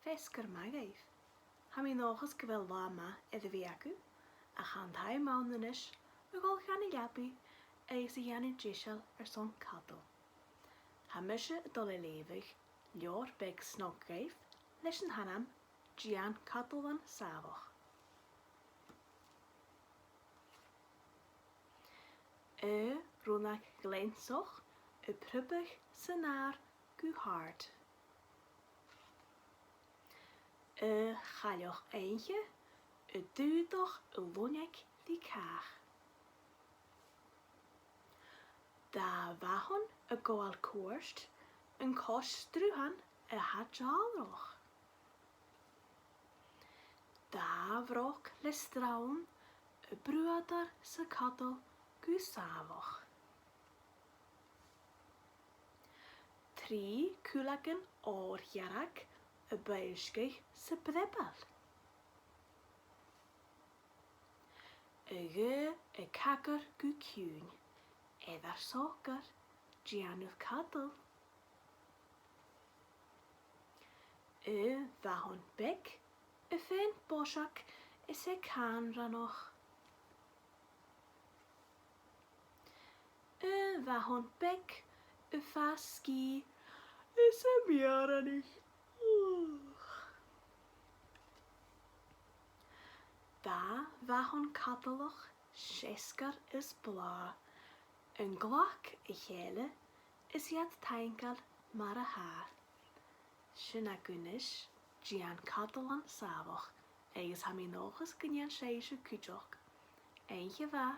fesgur magaif. Ha mi nochas gwil lama iddo fi acu, a chan tai maunish, a gol chani gabi, eis a jani gisel son cadl. Ha misje dolle levig, lior beg snoggeif, leis an hanam, Dèan Cadalan Sàmhach. Rúnach gleinsoch, prubig sanar guhard. Chalioch eintje, duidoch lonek die kaag. Da wahon goal koerst, een kostruhan hadjalroch. Da vrok lestraun, bruader se cadl gusavoch. 3 kulagen oorjarak, beilskig se brebbel. Kaker gukjun, edar soker, Dèan cadl. Wahon bek, fein bosak, se kan ranoch. Wahon bek, faski, se miaranich. Da wahon cadloch, seskar is bla. Een glak hele is jat teinkal mar a haar. Sinna gunish, Dèan Cadalan Sàmhach, eis ha mi nochas gynjan seisje kutjoch. Eintje wa.